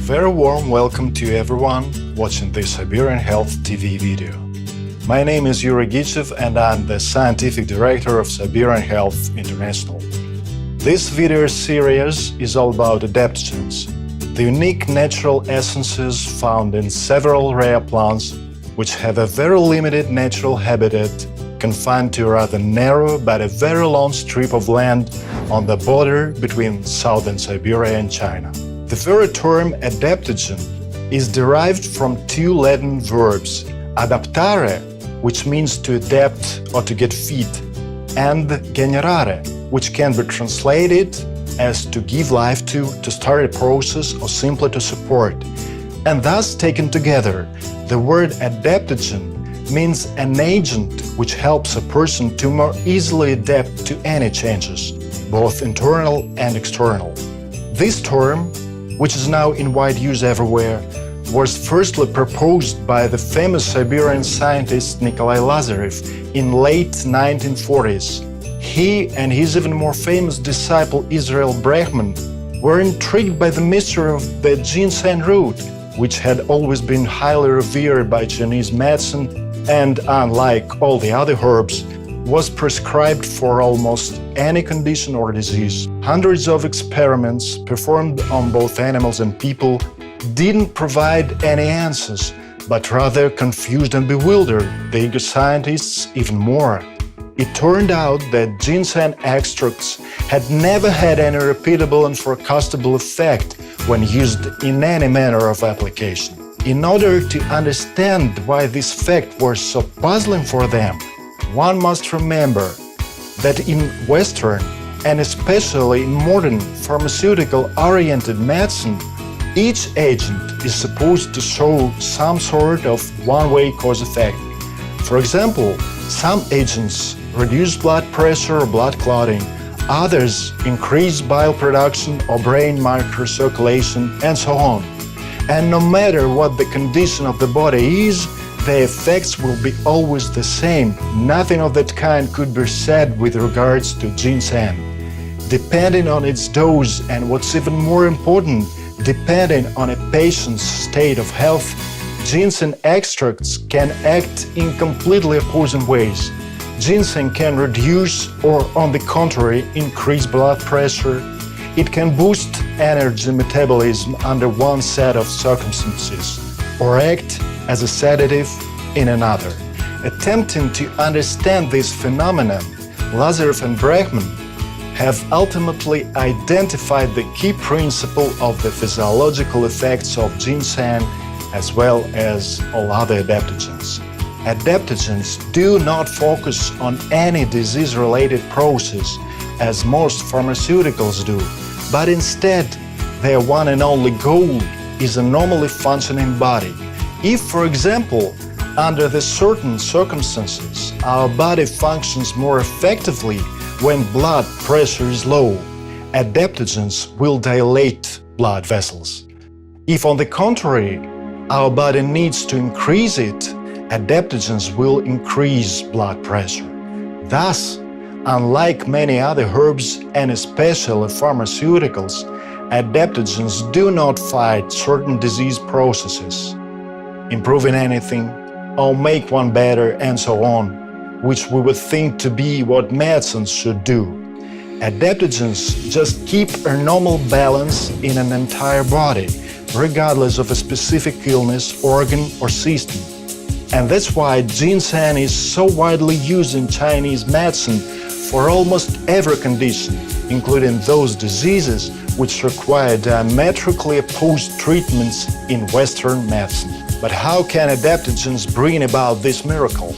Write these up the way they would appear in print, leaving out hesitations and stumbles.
very warm welcome to everyone watching this Siberian Health TV video. My name is Yuri Gichev and I'm the Scientific Director of Siberian Health International. This video series is all about adaptogens, the unique natural essences found in several rare plants which have a very limited natural habitat confined to a rather narrow but a very long strip of land on the border between southern Siberia and China. The very term adaptogen is derived from two Latin verbs, adaptare, which means to adapt or to get fit, and generare, which can be translated as to give life to start a process, or simply to support. And thus, taken together, the word adaptogen means an agent which helps a person to more easily adapt to any changes, both internal and external. This term, which is now in wide use everywhere, was firstly proposed by the famous Siberian scientist Nikolai Lazarev in late 1940s. He and his even more famous disciple Israel Brachman were intrigued by the mystery of the ginseng root, which had always been highly revered by Chinese medicine and, unlike all the other herbs, was prescribed for almost any condition or disease. Hundreds of experiments performed on both animals and people didn't provide any answers, but rather confused and bewildered the eager scientists even more. It turned out that ginseng extracts had never had any repeatable and forecastable effect when used in any manner of application. In order to understand why this fact was so puzzling for them, one must remember that in Western and especially in modern pharmaceutical-oriented medicine, each agent is supposed to show some sort of one-way cause-effect. For example, some agents reduce blood pressure or blood clotting, others increase bile production or brain microcirculation, and so on. And no matter what the condition of the body is, the effects will be always the same. Nothing of that kind could be said with regards to ginseng. Depending on its dose and, what's even more important, depending on a patient's state of health, ginseng extracts can act in completely opposing ways. Ginseng can reduce or, on the contrary, increase blood pressure. It can boost energy metabolism under one set of circumstances, or act as a sedative in another. Attempting to understand this phenomenon, Lazarev and Brachman have ultimately identified the key principle of the physiological effects of ginseng as well as all other adaptogens. Adaptogens do not focus on any disease-related process as most pharmaceuticals do, but instead their one and only goal is a normally functioning body. If, for example, under the certain circumstances, our body functions more effectively when blood pressure is low, adaptogens will dilate blood vessels. If, on the contrary, our body needs to increase it, adaptogens will increase blood pressure. Thus, unlike many other herbs and especially pharmaceuticals, adaptogens do not fight certain disease processes, improving anything, or make one better, and so on, which we would think to be what medicines should do. Adaptogens just keep a normal balance in an entire body, regardless of a specific illness, organ, or system. And that's why ginseng is so widely used in Chinese medicine for almost every condition, including those diseases which require diametrically opposed treatments in Western medicine. But how can adaptogens bring about this miracle?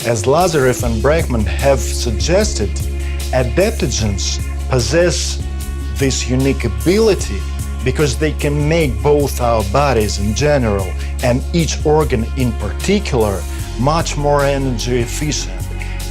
As Lazarev and Brachman have suggested, adaptogens possess this unique ability because they can make both our bodies in general and each organ in particular much more energy efficient.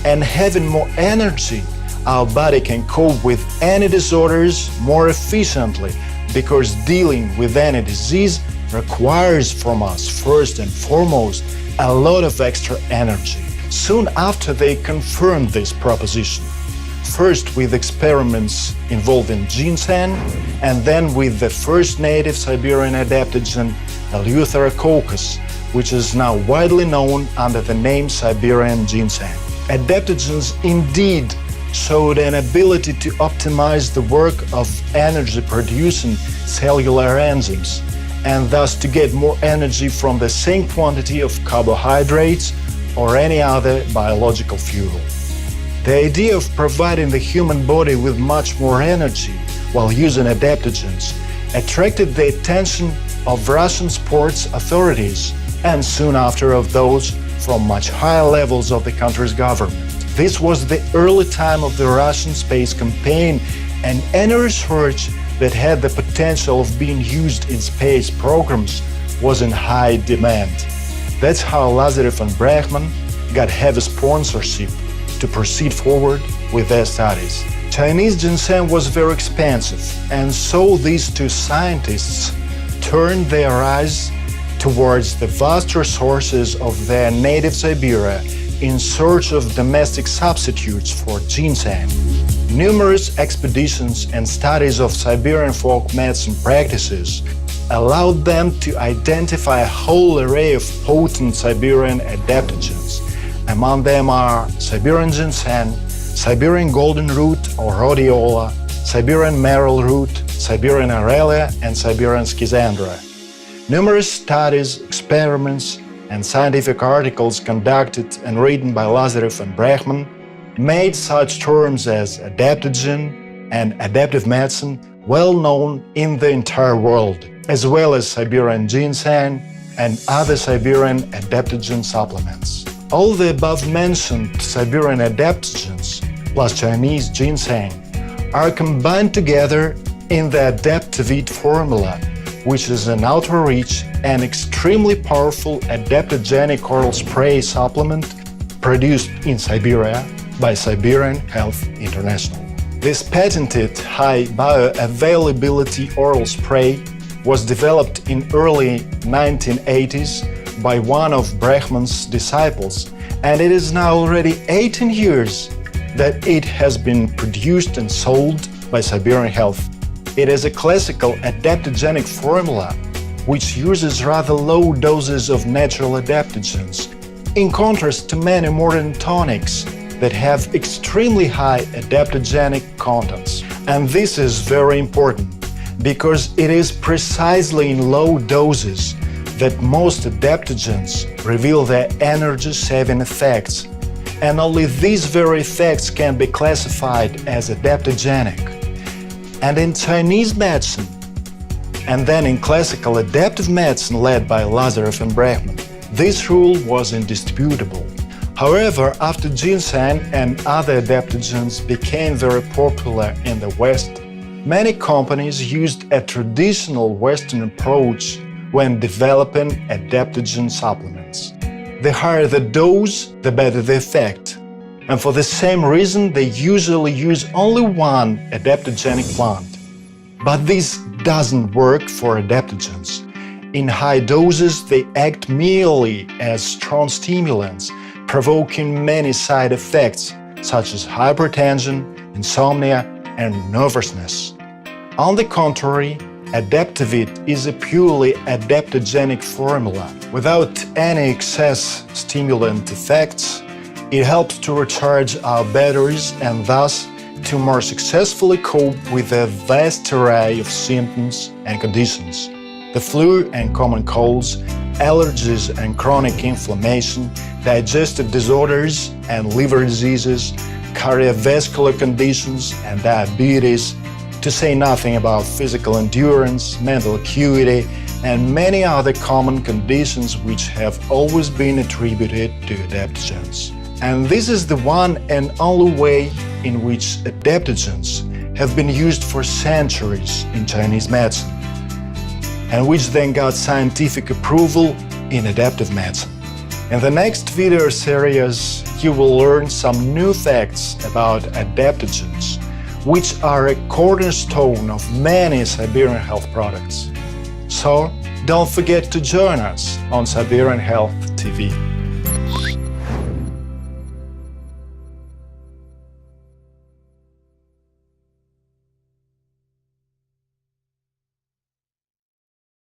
And having more energy, our body can cope with any disorders more efficiently, because dealing with any disease requires from us, first and foremost, a lot of extra energy. Soon after they confirmed this proposition, first with experiments involving ginseng and then with the first native Siberian adaptogen, Eleutherococcus, which is now widely known under the name Siberian ginseng. Adaptogens indeed showed an ability to optimize the work of energy-producing cellular enzymes, and thus to get more energy from the same quantity of carbohydrates or any other biological fuel. The idea of providing the human body with much more energy while using adaptogens attracted the attention of Russian sports authorities and soon after of those from much higher levels of the country's government. This was the early time of the Russian space campaign, and any research that had the potential of being used in space programs was in high demand. That's how Lazarev and Brachman got heavy sponsorship to proceed forward with their studies. Chinese ginseng was very expensive, and so these two scientists turned their eyes towards the vast resources of their native Siberia in search of domestic substitutes for ginseng. Numerous expeditions and studies of Siberian folk medicine practices allowed them to identify a whole array of potent Siberian adaptogens. Among them are Siberian ginseng, Siberian golden root or rhodiola, Siberian merle root, Siberian aurelia, and Siberian schizandra. Numerous studies, experiments, and scientific articles conducted and written by Lazarev and Brachman made such terms as adaptogen and adaptive medicine well known in the entire world, as well as Siberian ginseng and other Siberian adaptogen supplements. All the above-mentioned Siberian adaptogens plus Chinese ginseng are combined together in the Adaptogen formula, which is an ultra-rich and extremely powerful adaptogenic oral spray supplement produced in Siberia by Siberian Health International. This patented high bioavailability oral spray was developed in early 1980s by one of Brachman's disciples, and it is now already 18 years that it has been produced and sold by Siberian Health. It is a classical adaptogenic formula which uses rather low doses of natural adaptogens, in contrast to many modern tonics that have extremely high adaptogenic contents. And this is very important, because it is precisely in low doses that most adaptogens reveal their energy-saving effects, and only these very effects can be classified as adaptogenic. And in Chinese medicine, and then in classical adaptive medicine led by Lazarev and Brachman, this rule was indisputable. However, after ginseng and other adaptogens became very popular in the West, many companies used a traditional Western approach when developing adaptogen supplements. The higher the dose, the better the effect. And for the same reason, they usually use only one adaptogenic plant. But this doesn't work for adaptogens. In high doses, they act merely as strong stimulants, provoking many side effects such as hypertension, insomnia, and nervousness. On the contrary, Adaptovit is a purely adaptogenic formula. Without any excess stimulant effects, it helps to recharge our batteries and thus to more successfully cope with a vast array of symptoms and conditions. The flu and common colds, allergies and chronic inflammation, digestive disorders and liver diseases, cardiovascular conditions and diabetes, to say nothing about physical endurance, mental acuity, and many other common conditions which have always been attributed to adaptogens. And this is the one and only way in which adaptogens have been used for centuries in Chinese medicine, and which then got scientific approval in adaptive medicine. In the next video series, you will learn some new facts about adaptogens, which are a cornerstone of many Siberian Health products. So, don't forget to join us on Siberian Health TV.